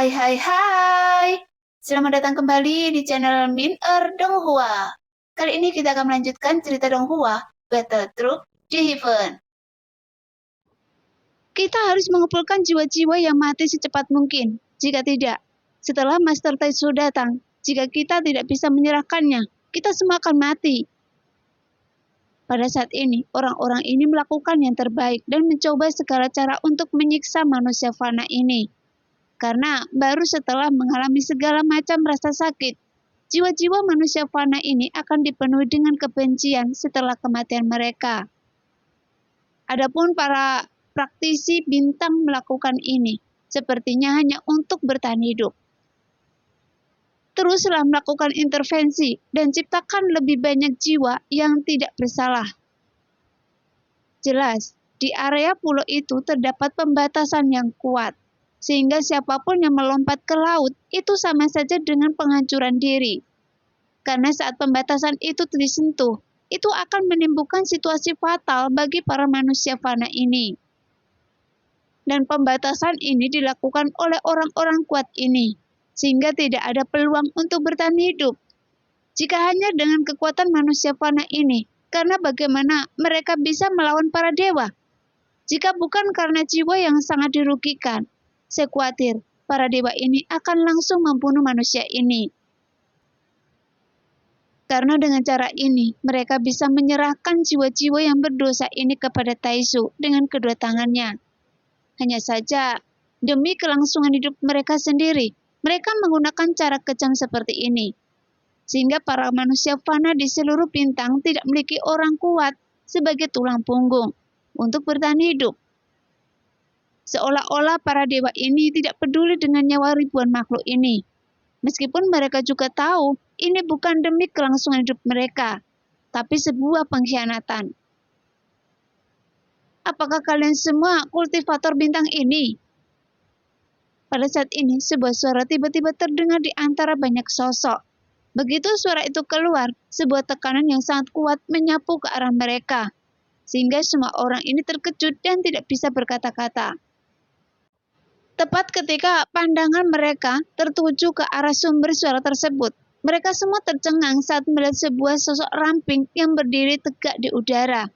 Hai hai hai. Selamat datang kembali di channel Min Donghua. Kali ini kita akan melanjutkan cerita Donghua, Battle Troop di Heaven. Kita harus mengumpulkan jiwa-jiwa yang mati secepat mungkin. Jika tidak, setelah Master Taisu datang, jika kita tidak bisa menyerahkannya, kita semua akan mati. Pada saat ini, orang-orang ini melakukan yang terbaik dan mencoba segala cara untuk menyiksa manusia fana ini. Karena baru setelah mengalami segala macam rasa sakit, jiwa-jiwa manusia fana ini akan dipenuhi dengan kebencian setelah kematian mereka. Adapun para praktisi bintang melakukan ini, sepertinya hanya untuk bertahan hidup. Teruslah melakukan intervensi dan ciptakan lebih banyak jiwa yang tidak bersalah. Jelas, di area pulau itu terdapat pembatasan yang kuat, sehingga siapapun yang melompat ke laut itu sama saja dengan penghancuran diri. Karena saat pembatasan itu disentuh, itu akan menimbulkan situasi fatal bagi para manusia fana ini. Dan pembatasan ini dilakukan oleh orang-orang kuat ini, sehingga tidak ada peluang untuk bertahan hidup. Jika hanya dengan kekuatan manusia fana ini, karena bagaimana mereka bisa melawan para dewa? Jika bukan karena jiwa yang sangat dirugikan, saya khawatir para dewa ini akan langsung membunuh manusia ini. Karena dengan cara ini, mereka bisa menyerahkan jiwa-jiwa yang berdosa ini kepada Taisu dengan kedua tangannya. Hanya saja, demi kelangsungan hidup mereka sendiri, mereka menggunakan cara kejam seperti ini. Sehingga para manusia fana di seluruh bintang tidak memiliki orang kuat sebagai tulang punggung untuk bertahan hidup. Seolah-olah para dewa ini tidak peduli dengan nyawa ribuan makhluk ini. Meskipun mereka juga tahu ini bukan demi kelangsungan hidup mereka, tapi sebuah pengkhianatan. Apakah kalian semua kultivator bintang ini? Pada saat ini, sebuah suara tiba-tiba terdengar di antara banyak sosok. Begitu suara itu keluar, sebuah tekanan yang sangat kuat menyapu ke arah mereka, sehingga semua orang ini terkejut dan tidak bisa berkata-kata. Tepat ketika pandangan mereka tertuju ke arah sumber suara tersebut, mereka semua tercengang saat melihat sebuah sosok ramping yang berdiri tegak di udara.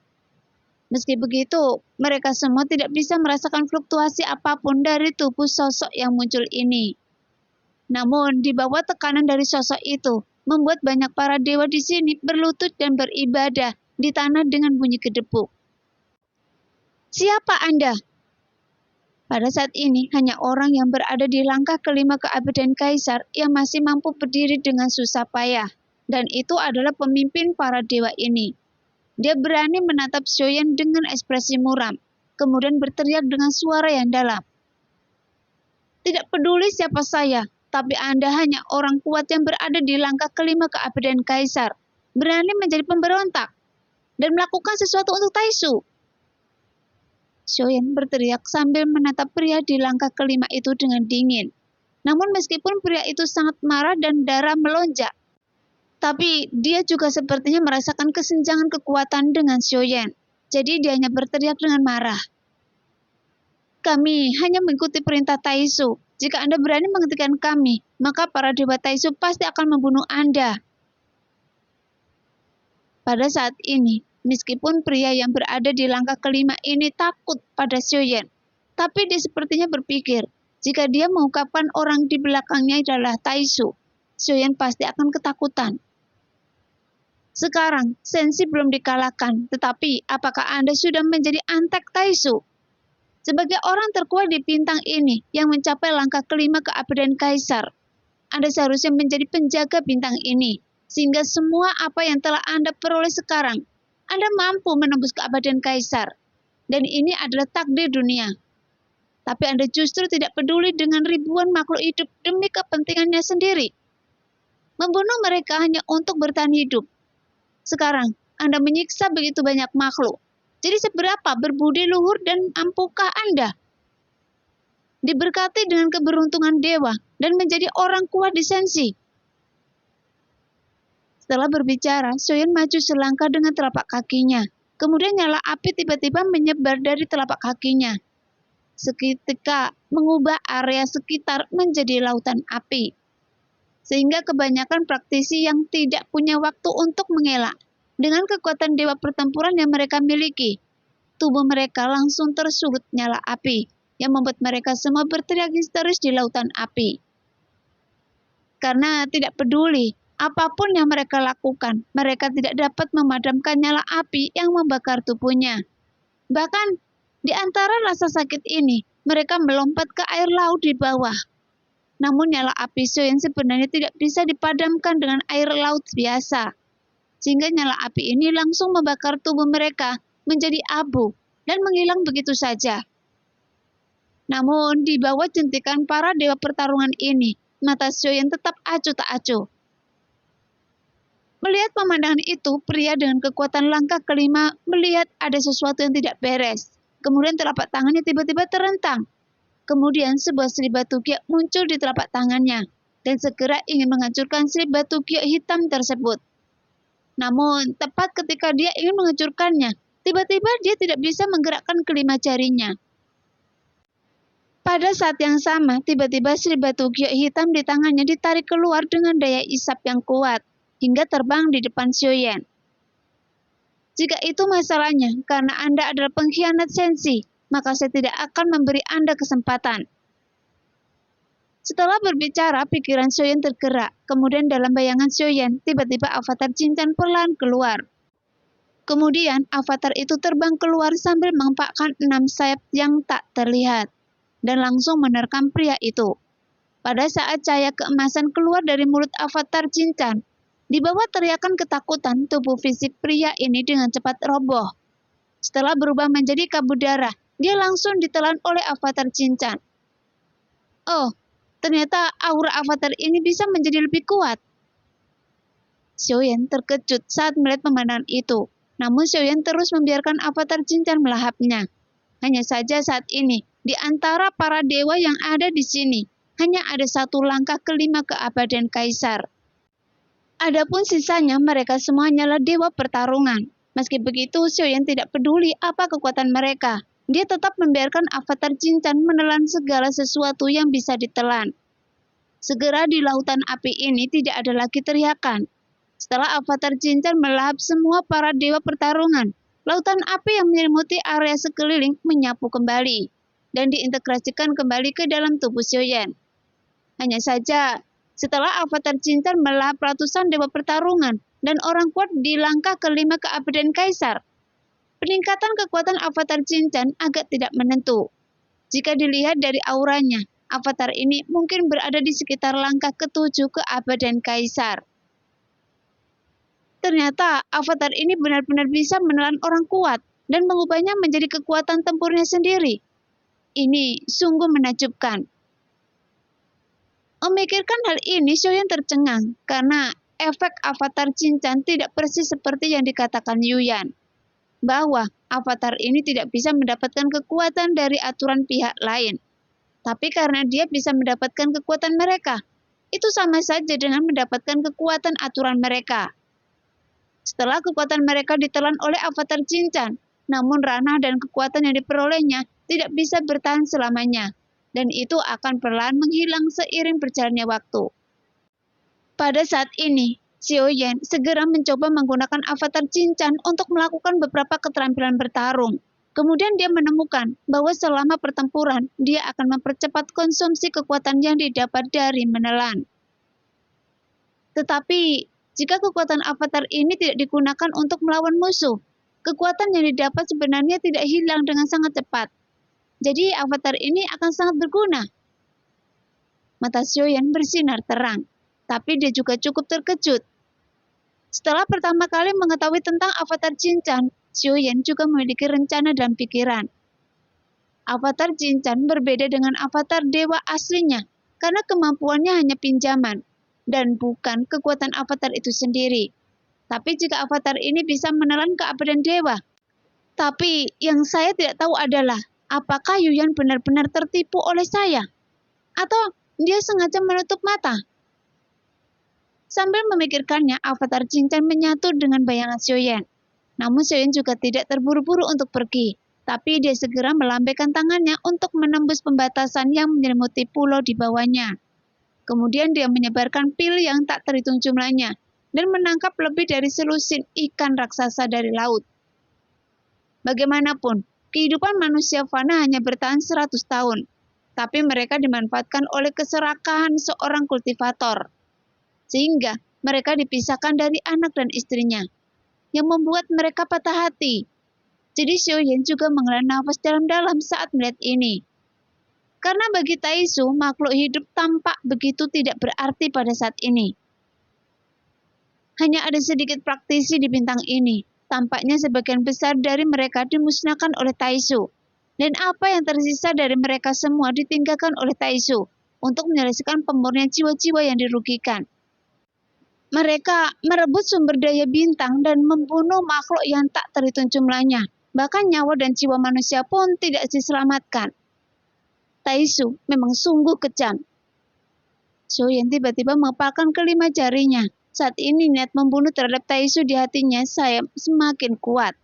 Meski begitu, mereka semua tidak bisa merasakan fluktuasi apapun dari tubuh sosok yang muncul ini. Namun, di bawah tekanan dari sosok itu, membuat banyak para dewa di sini berlutut dan beribadah di tanah dengan bunyi gedebuk. Siapa Anda? Pada saat ini, hanya orang yang berada di langkah kelima keabadian Kaisar yang masih mampu berdiri dengan susah payah, dan itu adalah pemimpin para dewa ini. Dia berani menatap Xiaoyan dengan ekspresi muram, kemudian berteriak dengan suara yang dalam. Tidak peduli siapa saya, tapi Anda hanya orang kuat yang berada di langkah kelima keabadian Kaisar, berani menjadi pemberontak, dan melakukan sesuatu untuk Taisu. Xiaoyan berteriak sambil menatap pria di langkah kelima itu dengan dingin. Namun meskipun pria itu sangat marah dan darah melonjak, tapi dia juga sepertinya merasakan kesenjangan kekuatan dengan Xiaoyan. Jadi dia hanya berteriak dengan marah. Kami hanya mengikuti perintah Taisu. Jika Anda berani menghentikan kami, maka para dewa Taisu pasti akan membunuh Anda. Pada saat ini, meskipun pria yang berada di langkah kelima ini takut pada Xiaoyan, tapi dia sepertinya berpikir, jika dia mengungkapkan orang di belakangnya adalah Taisu, Xiaoyan pasti akan ketakutan. Sekarang, Sensi belum dikalahkan, tetapi apakah Anda sudah menjadi antek Taisu? Sebagai orang terkuat di bintang ini yang mencapai langkah kelima keabadian Kaisar, Anda seharusnya menjadi penjaga bintang ini, sehingga semua apa yang telah Anda peroleh sekarang, Anda mampu menembus keabadian Kaisar. Dan ini adalah takdir dunia. Tapi Anda justru tidak peduli dengan ribuan makhluk hidup demi kepentingannya sendiri. Membunuh mereka hanya untuk bertahan hidup. Sekarang, Anda menyiksa begitu banyak makhluk. Jadi seberapa berbudi luhur dan ampukah Anda? Diberkati dengan keberuntungan dewa dan menjadi orang kuat di Sensi. Setelah berbicara, Xiaoyan maju selangkah dengan telapak kakinya. Kemudian nyala api tiba-tiba menyebar dari telapak kakinya. seketika mengubah area sekitar menjadi lautan api. Sehingga kebanyakan praktisi yang tidak punya waktu untuk mengelak dengan kekuatan dewa pertempuran yang mereka miliki, tubuh mereka langsung tersulut nyala api yang membuat mereka semua berteriak histeris di lautan api. Karena tidak peduli apapun yang mereka lakukan, mereka tidak dapat memadamkan nyala api yang membakar tubuhnya. Bahkan di antara rasa sakit ini, mereka melompat ke air laut di bawah. Namun nyala api Xiaoyan sebenarnya tidak bisa dipadamkan dengan air laut biasa. Sehingga nyala api ini langsung membakar tubuh mereka menjadi abu dan menghilang begitu saja. Namun di bawah jentikan para dewa pertarungan ini, mata Xiaoyan tetap acuh tak acuh. Melihat pemandangan itu, pria dengan kekuatan langkah kelima melihat ada sesuatu yang tidak beres. Kemudian telapak tangannya tiba-tiba terentang. Kemudian sebuah silip batu giok muncul di telapak tangannya dan segera ingin menghancurkan silip batu giok hitam tersebut. Namun, tepat ketika dia ingin menghancurkannya, tiba-tiba dia tidak bisa menggerakkan kelima jarinya. Pada saat yang sama, tiba-tiba silip batu giok hitam di tangannya ditarik keluar dengan daya isap yang kuat, hingga terbang di depan Xiaoyan. Jika itu masalahnya, karena Anda adalah pengkhianat sensi, maka saya tidak akan memberi Anda kesempatan. Setelah berbicara, pikiran Xiaoyan tergerak. Kemudian dalam bayangan Xiaoyan, tiba-tiba avatar Cinchan perlahan keluar. Kemudian avatar itu terbang keluar sambil mengampakkan 6 sayap yang tak terlihat, dan langsung menerkam pria itu. Pada saat cahaya keemasan keluar dari mulut avatar Cinchan, di bawah teriakan ketakutan, tubuh fisik pria ini dengan cepat roboh. Setelah berubah menjadi kabut darah, dia langsung ditelan oleh avatar Cinchan. Oh, ternyata aura avatar ini bisa menjadi lebih kuat. Xiaoyan terkejut saat melihat pemandangan itu. Namun Xiaoyan terus membiarkan avatar Cinchan melahapnya. Hanya saja saat ini, di antara para dewa yang ada di sini, hanya ada satu langkah kelima keabadian Kaisar. Adapun sisanya mereka semua hanyalah dewa pertarungan. Meski begitu, Xiaoyan tidak peduli apa kekuatan mereka. Dia tetap membiarkan avatar Cinchan menelan segala sesuatu yang bisa ditelan. Segera di lautan api ini tidak ada lagi teriakan. Setelah avatar Cinchan melahap semua para dewa pertarungan, lautan api yang menyelimuti area sekeliling menyapu kembali dan diintegrasikan kembali ke dalam tubuh Xiaoyan. Hanya saja, setelah avatar Cinchan melahap ratusan dewa pertarungan dan orang kuat di langkah kelima keabadian Kaisar, peningkatan kekuatan avatar Cinchan agak tidak menentu. Jika dilihat dari auranya, avatar ini mungkin berada di sekitar langkah ke-7 keabadian Kaisar. Ternyata avatar ini benar-benar bisa menelan orang kuat dan mengubahnya menjadi kekuatan tempurnya sendiri. Ini sungguh menakjubkan. Memikirkan hal ini, Xiaoyan tercengang karena efek avatar Cinchan tidak persis seperti yang dikatakan Yuyan, bahwa avatar ini tidak bisa mendapatkan kekuatan dari aturan pihak lain. Tapi karena dia bisa mendapatkan kekuatan mereka, itu sama saja dengan mendapatkan kekuatan aturan mereka. Setelah kekuatan mereka ditelan oleh avatar Cinchan, namun ranah dan kekuatan yang diperolehnya tidak bisa bertahan selamanya, dan itu akan perlahan menghilang seiring berjalannya waktu. Pada saat ini, Xiaoyan segera mencoba menggunakan avatar Cinchan untuk melakukan beberapa keterampilan bertarung. Kemudian dia menemukan bahwa selama pertempuran, dia akan mempercepat konsumsi kekuatan yang didapat dari menelan. Tetapi, jika kekuatan avatar ini tidak digunakan untuk melawan musuh, kekuatan yang didapat sebenarnya tidak hilang dengan sangat cepat. Jadi avatar ini akan sangat berguna. Mata Xiaoyan bersinar terang, tapi dia juga cukup terkejut. Setelah pertama kali mengetahui tentang avatar Cinchan, Xiaoyan juga memiliki rencana dalam pikiran. Avatar Cinchan berbeda dengan avatar dewa aslinya, karena kemampuannya hanya pinjaman, dan bukan kekuatan avatar itu sendiri. Tapi jika avatar ini bisa menelan keabadian dewa. Tapi yang saya tidak tahu adalah, apakah Yuyan benar-benar tertipu oleh saya? Atau dia sengaja menutup mata? Sambil memikirkannya, avatar Cinchan menyatu dengan bayangan Xiaoyan. Namun Xiaoyan juga tidak terburu-buru untuk pergi. Tapi dia segera melambaikan tangannya untuk menembus pembatasan yang menyelimuti pulau di bawahnya. Kemudian dia menyebarkan pil yang tak terhitung jumlahnya dan menangkap lebih dari selusin ikan raksasa dari laut. Bagaimanapun, kehidupan manusia fana hanya bertahan 100 tahun, tapi mereka dimanfaatkan oleh keserakahan seorang kultivator. Sehingga mereka dipisahkan dari anak dan istrinya, yang membuat mereka patah hati. Jadi Xiaoyan juga menghela nafas dalam-dalam saat melihat ini. Karena bagi Taisu, makhluk hidup tampak begitu tidak berarti pada saat ini. Hanya ada sedikit praktisi di bintang ini. Tampaknya sebagian besar dari mereka dimusnahkan oleh Taisu. Dan apa yang tersisa dari mereka semua ditinggalkan oleh Taisu untuk menyelesaikan pemurnian jiwa-jiwa yang dirugikan. Mereka merebut sumber daya bintang dan membunuh makhluk yang tak terhitung jumlahnya. Bahkan nyawa dan jiwa manusia pun tidak diselamatkan. Taisu memang sungguh kejam. Xiaoyan tiba-tiba mengepalkan kelima jarinya. Saat ini niat membunuh terhadap Taisu di hatinya semakin kuat.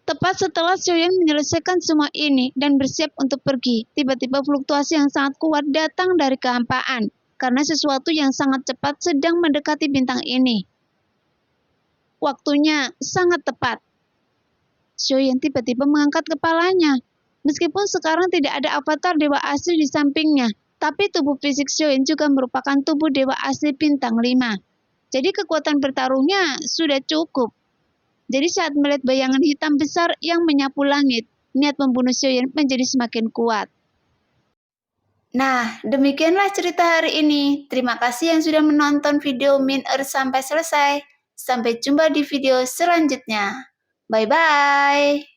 Tepat setelah Xiaoyan menyelesaikan semua ini dan bersiap untuk pergi, tiba-tiba fluktuasi yang sangat kuat datang dari kehampaan. Karena sesuatu yang sangat cepat sedang mendekati bintang ini. Waktunya sangat tepat. Xiaoyan tiba-tiba mengangkat kepalanya. Meskipun sekarang tidak ada avatar dewa asli di sampingnya, tapi tubuh fisik Xiaoyan juga merupakan tubuh dewa asli bintang 5. Jadi kekuatan bertarungnya sudah cukup. Jadi saat melihat bayangan hitam besar yang menyapu langit, niat membunuh Xiaoyan menjadi semakin kuat. Nah, demikianlah cerita hari ini. Terima kasih yang sudah menonton video Min Earth sampai selesai. Sampai jumpa di video selanjutnya. Bye-bye.